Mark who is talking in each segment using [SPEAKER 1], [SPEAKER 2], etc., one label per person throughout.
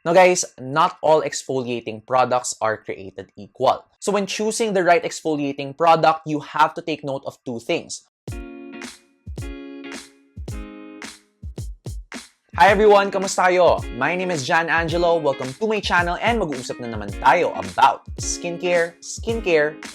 [SPEAKER 1] Now guys, not all exfoliating products are created equal. So when choosing the right exfoliating product, you have to take note of two things. Hi everyone! Kamusta kayo? My name is Angelo. Welcome to my channel and mag-uusap na naman tayo about skincare,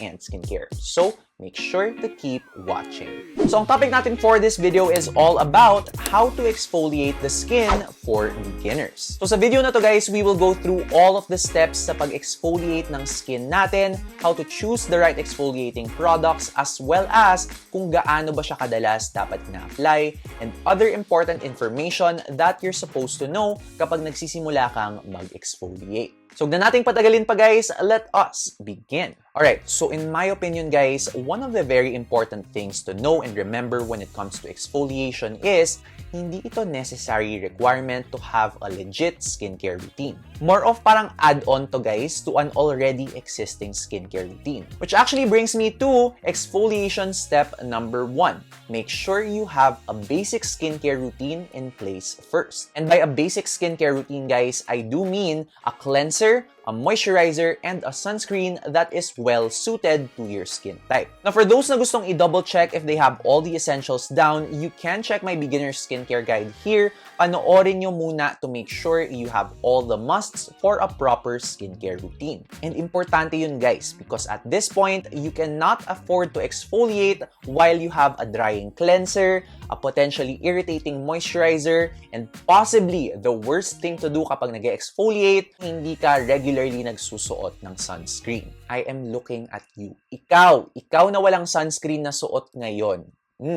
[SPEAKER 1] and skincare. So, make sure to keep watching. So, ang topic natin for this video is all about how to exfoliate the skin for beginners. So, sa video na to guys, we will go through all of the steps sa pag-exfoliate ng skin natin, how to choose the right exfoliating products, as well as kung gaano ba siya kadalas dapat na-apply, and other important information that you're supposed to know kapag nagsisimula kang mag-exfoliate. So, huwag na nating patagalin pa guys, let us begin. Alright, so in my opinion guys, one of the very important things to know and remember when it comes to exfoliation is hindi ito necessary requirement to have a legit skincare routine. More of parang add-on to guys to an already existing skincare routine. Which actually brings me to exfoliation step number 1. Make sure you have a basic skincare routine in place first. And by a basic skincare routine guys, I do mean a cleanser, a moisturizer, and a sunscreen that is well suited to your skin type. Now, for those na gustong i-double check if they have all the essentials down, you can check my beginner skincare guide here. Panoorin nyo muna to make sure you have all the musts for a proper skincare routine. And importante yun guys, because at this point, you cannot afford to exfoliate while you have a drying cleanser, a potentially irritating moisturizer, and possibly the worst thing to do kapag nag-exfoliate, hindi ka regularly nagsusuot ng sunscreen. I am looking at you. Ikaw na walang sunscreen na suot ngayon.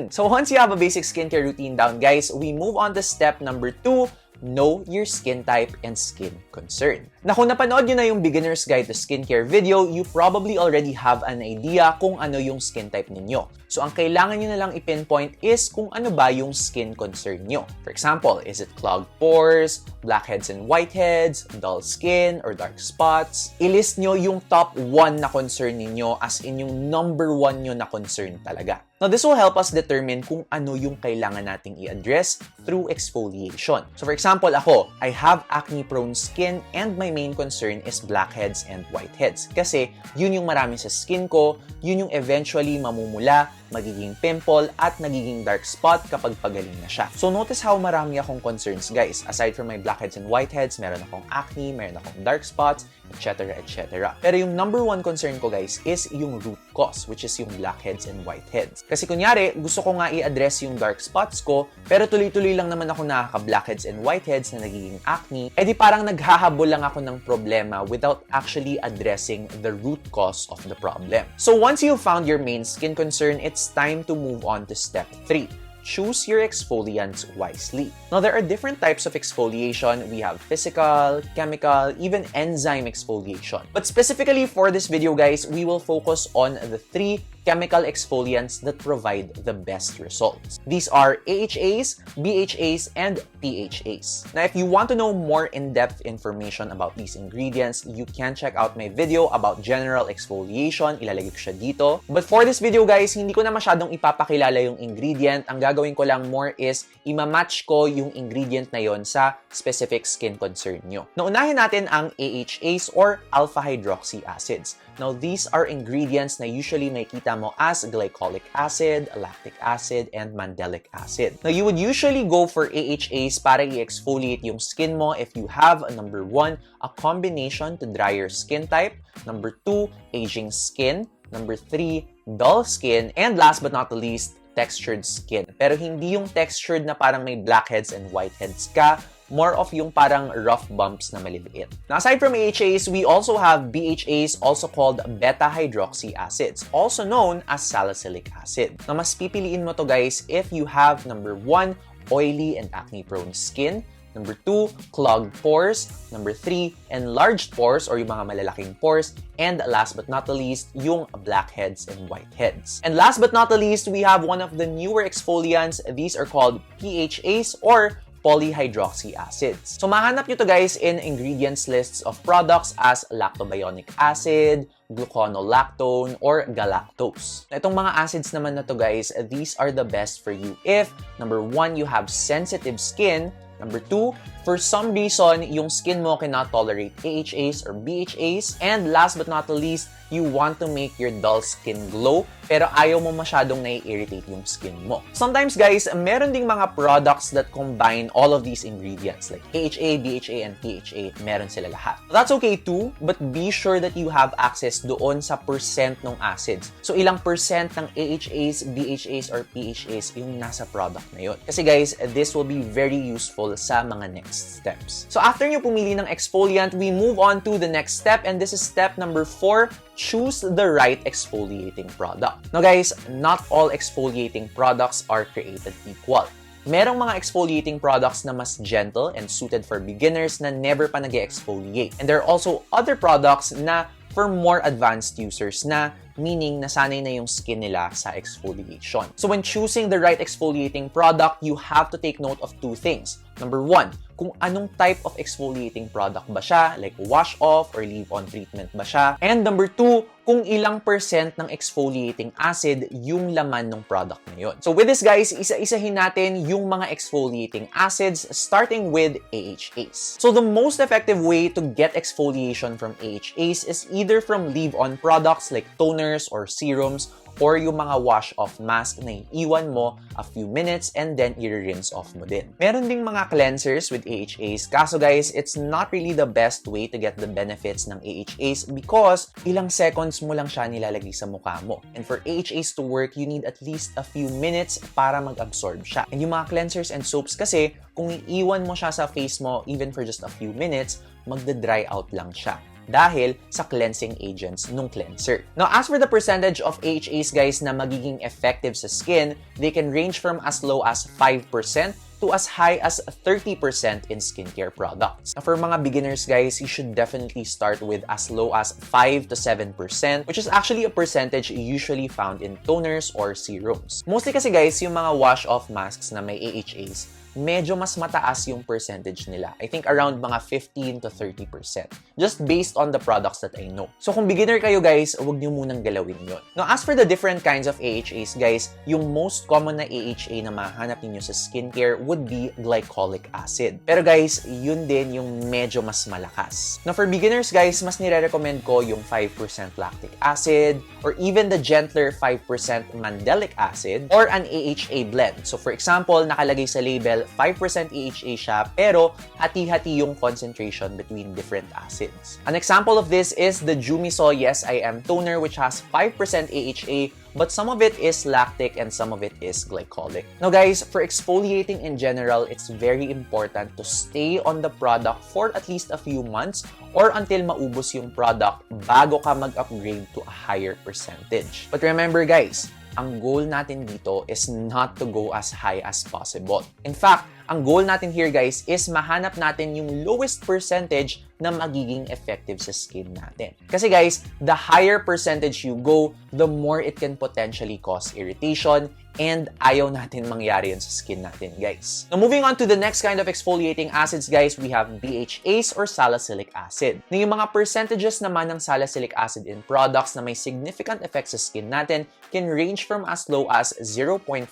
[SPEAKER 1] So once you have a basic skincare routine down, guys, we move on to step number 2, know your skin type and skin concern. Na kung napanood nyo na yung beginner's guide to skincare video, you probably already have an idea kung ano yung skin type ninyo. So ang kailangan nyo na lang i-pinpoint is kung ano ba yung skin concern nyo. For example, is it clogged pores, blackheads and whiteheads, dull skin, or dark spots? I-list nyo yung top 1 na concern ninyo as in yung number 1 nyo na concern talaga. Now, this will help us determine kung ano yung kailangan nating i-address through exfoliation. So, for example, ako, I have acne-prone skin and my main concern is blackheads and whiteheads. Kasi, yun yung marami sa skin ko, yun yung eventually mamumula, magiging pimple, at nagiging dark spot kapag pagaling na siya. So, notice how marami akong concerns, guys. Aside from my blackheads and whiteheads, meron akong acne, meron akong dark spots, etc. etc. Pero yung number 1 concern ko, guys, is yung root cause, which is yung blackheads and whiteheads. Kasi kunyari, gusto ko nga i-address yung dark spots ko, pero tuloy-tuloy lang naman ako nakaka-blackheads and whiteheads na nagiging acne, edi parang naghahabol lang ako ng problema without actually addressing the root cause of the problem. So once you've found your main skin concern, it's time to move on to step 3. Choose your exfoliants wisely. Now, there are different types of exfoliation. We have physical, chemical, even enzyme exfoliation. But specifically for this video, guys, we will focus on the 3 chemical exfoliants that provide the best results. These are AHAs, BHAs, and PHAs. Now, if you want to know more in-depth information about these ingredients, you can check out my video about general exfoliation. Ilalagay ko siya dito. But for this video, guys, hindi ko na masyadong ipapakilala yung ingredient. Ang gagawin ko lang more is ima-match ko yung ingredient na yon sa specific skin concern nyo. Naunahin natin ang AHAs or alpha hydroxy acids. Now, these are ingredients na usually makikita mo as glycolic acid, lactic acid, and mandelic acid. Now, you would usually go for AHAs para i-exfoliate yung skin mo if you have, number 1, a combination to drier skin type, number 2, aging skin, number 3, dull skin, and last but not the least, textured skin. Pero hindi yung textured na parang may blackheads and whiteheads ka, more of yung parang rough bumps na maliliit. Now, aside from AHAs, we also have BHAs, also called beta-hydroxy acids, also known as salicylic acid. Now, mas pipiliin mo to guys if you have, number 1, oily and acne-prone skin, number 2, clogged pores, number 3, enlarged pores or yung mga malalaking pores, and last but not the least, yung blackheads and whiteheads. And last but not the least, we have one of the newer exfoliants. These are called PHAs or polyhydroxy acids. So mahanap nyo to guys in ingredients lists of products as lactobionic acid, gluconolactone, or galactose. Itong mga acids naman na to guys, these are the best for you if, number 1, you have sensitive skin, Number 2, for some reason, yung skin mo cannot tolerate AHAs or BHAs. And last but not the least, you want to make your dull skin glow pero ayaw mo masyadong nai-irritate yung skin mo. Sometimes guys, meron ding mga products that combine all of these ingredients like AHA, BHA, and PHA. Meron sila lahat. That's okay too, but be sure that you have access doon sa percent ng acids. So ilang percent ng AHAs, BHAs, or PHAs yung nasa product na yun. Kasi guys, this will be very useful sa mga next steps. So after nyo pumili ng exfoliant, we move on to the next step, and this is step number 4. Choose the right exfoliating product. Now guys, not all exfoliating products are created equal. Merong mga exfoliating products na mas gentle and suited for beginners na never pa nag-exfoliate. And there are also other products na for more advanced users na meaning nasanay na yung skin nila sa exfoliation. So when choosing the right exfoliating product, you have to take note of two things. Number 1, kung anong type of exfoliating product ba siya, like wash-off or leave-on treatment ba siya. And number 2, kung ilang percent ng exfoliating acid yung laman ng product na yun. So with this guys, isa-isahin natin yung mga exfoliating acids starting with AHAs. So the most effective way to get exfoliation from AHAs is either from leave-on products like toners or serums, or yung mga wash-off mask na iiwan mo a few minutes and then i-rinse off mo din. Meron ding mga cleansers with AHAs, kaso guys, it's not really the best way to get the benefits ng AHAs because ilang seconds mo lang siya nilalagay sa mukha mo. And for AHAs to work, you need at least a few minutes para mag-absorb siya. And yung mga cleansers and soaps kasi, kung iiwan mo siya sa face mo even for just a few minutes, magda-dry out lang siya dahil sa cleansing agents nung cleanser. Now, as for the percentage of AHAs guys na magiging effective sa skin, they can range from as low as 5% to as high as 30% in skincare products. Now, for mga beginners guys, you should definitely start with as low as 5 to 7%, which is actually a percentage usually found in toners or serums. Mostly kasi guys, yung mga wash-off masks na may AHAs, medyo mas mataas yung percentage nila. I think around mga 15 to 30%. Just based on the products that I know. So kung beginner kayo guys, huwag niyo munang galawin yun. Now as for the different kinds of AHAs guys, yung most common na AHA na mahanap niyo sa skincare would be glycolic acid. Pero guys, yun din yung medyo mas malakas. Now for beginners guys, mas nire-recommend ko yung 5% lactic acid or even the gentler 5% mandelic acid or an AHA blend. So for example, nakalagay sa label 5% AHA siya, pero hati-hati yung concentration between different acids. An example of this is the Jumiso Yes I Am Toner, which has 5% AHA, but some of it is lactic and some of it is glycolic. Now guys, for exfoliating in general, it's very important to stay on the product for at least a few months or until maubos yung product bago ka mag-upgrade to a higher percentage. But remember guys, ang goal natin dito is not to go as high as possible. In fact, ang goal natin here guys is mahanap natin yung lowest percentage na magiging effective sa skin natin. Kasi guys, the higher percentage you go, the more it can potentially cause irritation and ayaw natin mangyari yun sa skin natin, guys. Now, moving on to the next kind of exfoliating acids, guys, we have BHAs or salicylic acid. Na yung mga percentages naman ng salicylic acid in products na may significant effects sa skin natin can range from as low as 0.5%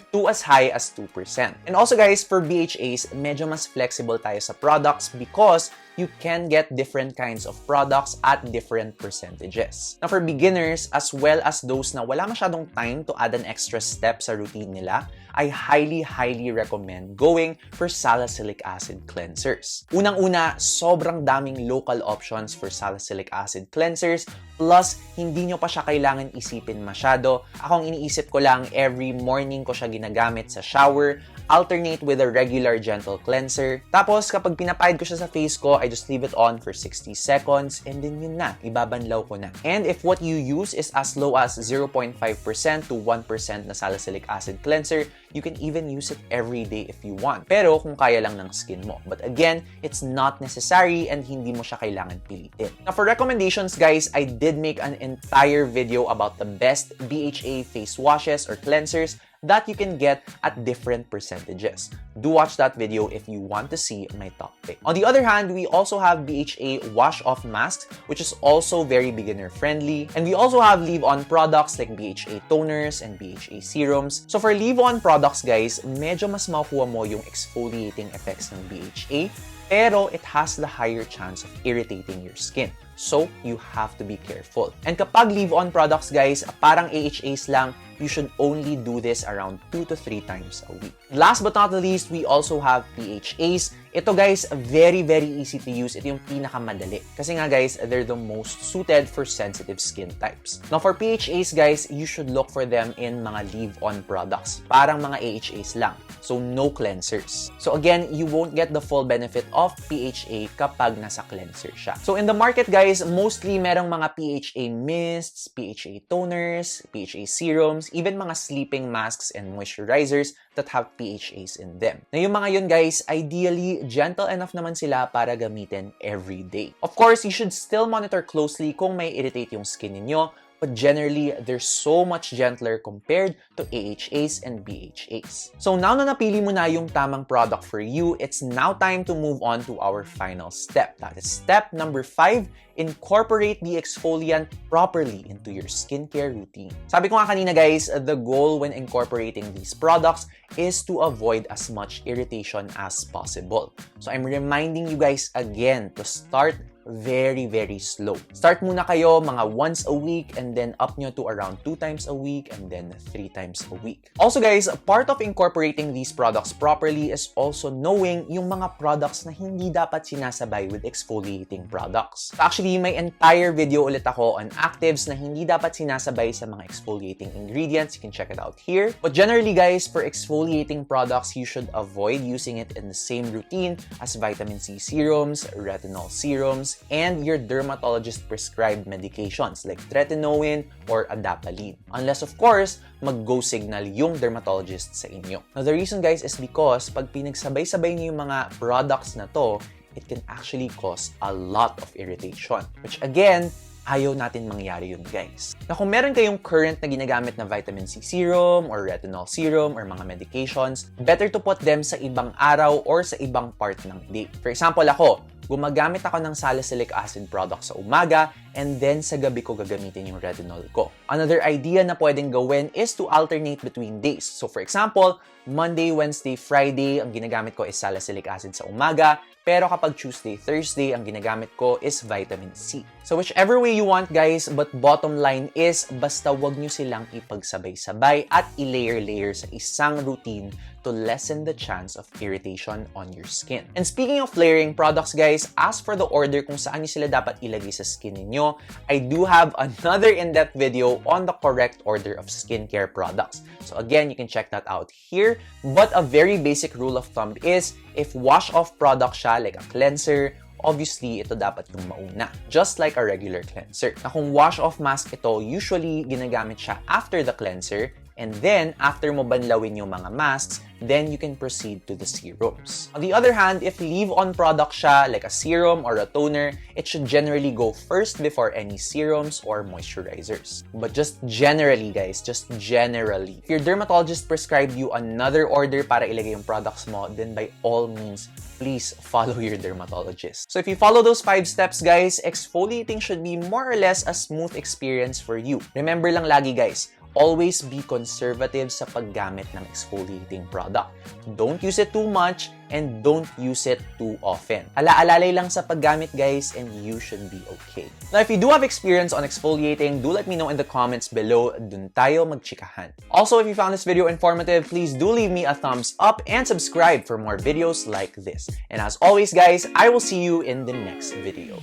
[SPEAKER 1] to as high as 2%. And also, guys, for BHAs, medyo mas flexible tayo sa products because you can get different kinds of products at different percentages. Now, for beginners, as well as those na wala masyadong time to add an extra step sa routine nila, I highly recommend going for salicylic acid cleansers. Unang-una, sobrang daming local options for salicylic acid cleansers, plus hindi nyo pa siya kailangan isipin masyado. Akong iniisip ko lang, every morning ko siya ginagamit sa shower, alternate with a regular gentle cleanser. Tapos, kapag pinapahid ko siya sa face ko, I just leave it on for 60 seconds and then yun na, ibabanlaw ko na. And if what you use is as low as 0.5% to 1% na salicylic acid cleanser, you can even use it every day if you want. Pero kung kaya lang ng skin mo. But again, it's not necessary and hindi mo siya kailangan pilitin. Now for recommendations guys, I did make an entire video about the best BHA face washes or cleansers that you can get at different percentages. Do watch that video if you want to see my top pick. On the other hand, we also have BHA wash-off masks, which is also very beginner-friendly. And we also have leave-on products like BHA toners and BHA serums. So for leave-on products, guys, medyo mas makukuha mo yung exfoliating effects ng BHA, pero it has the higher chance of irritating your skin. So, you have to be careful. And kapag leave-on products, guys, parang AHAs lang, you should only do this around 2 to 3 times a week. Last but not the least, we also have PHAs. Ito, guys, very easy to use. Ito yung pinakamadali. Kasi nga, guys, they're the most suited for sensitive skin types. Now, for PHAs, guys, you should look for them in mga leave-on products. Parang mga AHAs lang. So, no cleansers. So, again, you won't get the full benefit of PHA kapag nasa cleanser siya. So, in the market, guys, mostly merong mga PHA mists, PHA toners, PHA serums, even mga sleeping masks and moisturizers that have PHAs in them. Na yung mga yun, guys, ideally, gentle enough naman sila para gamitin every day. Of course, you should still monitor closely kung may irritate yung skin ninyo, but generally, they're so much gentler compared to AHAs and BHAs. So now na napili mo na yung tamang product for you, it's now time to move on to our final step. That is step number 5, incorporate the exfoliant properly into your skincare routine. Sabi ko nga kanina, guys, the goal when incorporating these products is to avoid as much irritation as possible. So I'm reminding you guys again to start very slow. Start muna kayo mga once a week and then up nyo to around 2 times a week and then 3 times a week. Also, guys, part of incorporating these products properly is also knowing yung mga products na hindi dapat sinasabay with exfoliating products. Actually, may entire video ulit ako on actives na hindi dapat sinasabay sa mga exfoliating ingredients. You can check it out here. But generally, guys, for exfoliating products, you should avoid using it in the same routine as vitamin C serums, retinol serums, and your dermatologist prescribed medications like tretinoin or adapalene. Unless, of course, mag-go signal yung dermatologist sa inyo. Now, the reason, guys, is because pag pinagsabay-sabay niyo yung mga products na to, it can actually cause a lot of irritation. Which, again, ayaw natin mangyari yun, guys. Na kung meron kayong current na ginagamit na vitamin C serum or retinol serum or mga medications, better to put them sa ibang araw or sa ibang part ng day. For example, ako, gumagamit ako ng salicylic acid product sa umaga and then sa gabi ko gagamitin yung retinol ko. Another idea na pwedeng gawin is to alternate between days. So for example, Monday, Wednesday, Friday, ang ginagamit ko is salicylic acid sa umaga, pero kapag Tuesday, Thursday, ang ginagamit ko is vitamin C. So whichever way you want, guys, but bottom line is basta wag nyo silang ipagsabay-sabay at i-layer-layer sa isang routine to lessen the chance of irritation on your skin. And speaking of layering products, guys, as for the order kung saan nyo sila dapat ilagay sa skin ninyo, I do have another in-depth video on the correct order of skincare products. So again, you can check that out here. But a very basic rule of thumb is, if wash-off product siya, like a cleanser, obviously, ito dapat yung mauna. Just like a regular cleanser. Na kung wash-off mask ito, usually ginagamit siya after the cleanser, and then, after mo banlawin yung mga masks, then you can proceed to the serums. On the other hand, if leave-on product siya, like a serum or a toner, it should generally go first before any serums or moisturizers. But just generally, guys, just generally, if your dermatologist prescribed you another order para ilagay yung products mo, then by all means, please follow your dermatologist. So if you follow those 5 steps, guys, exfoliating should be more or less a smooth experience for you. Remember lang lagi, guys, always be conservative sa paggamit ng exfoliating product. Don't use it too much and don't use it too often. Ala-alalay lang sa paggamit, guys, and you should be okay. Now, if you do have experience on exfoliating, do let me know in the comments below. Dun tayo magchikahan. Also, if you found this video informative, please do leave me a thumbs up and subscribe for more videos like this. And as always, guys, I will see you in the next video.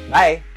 [SPEAKER 1] Bye!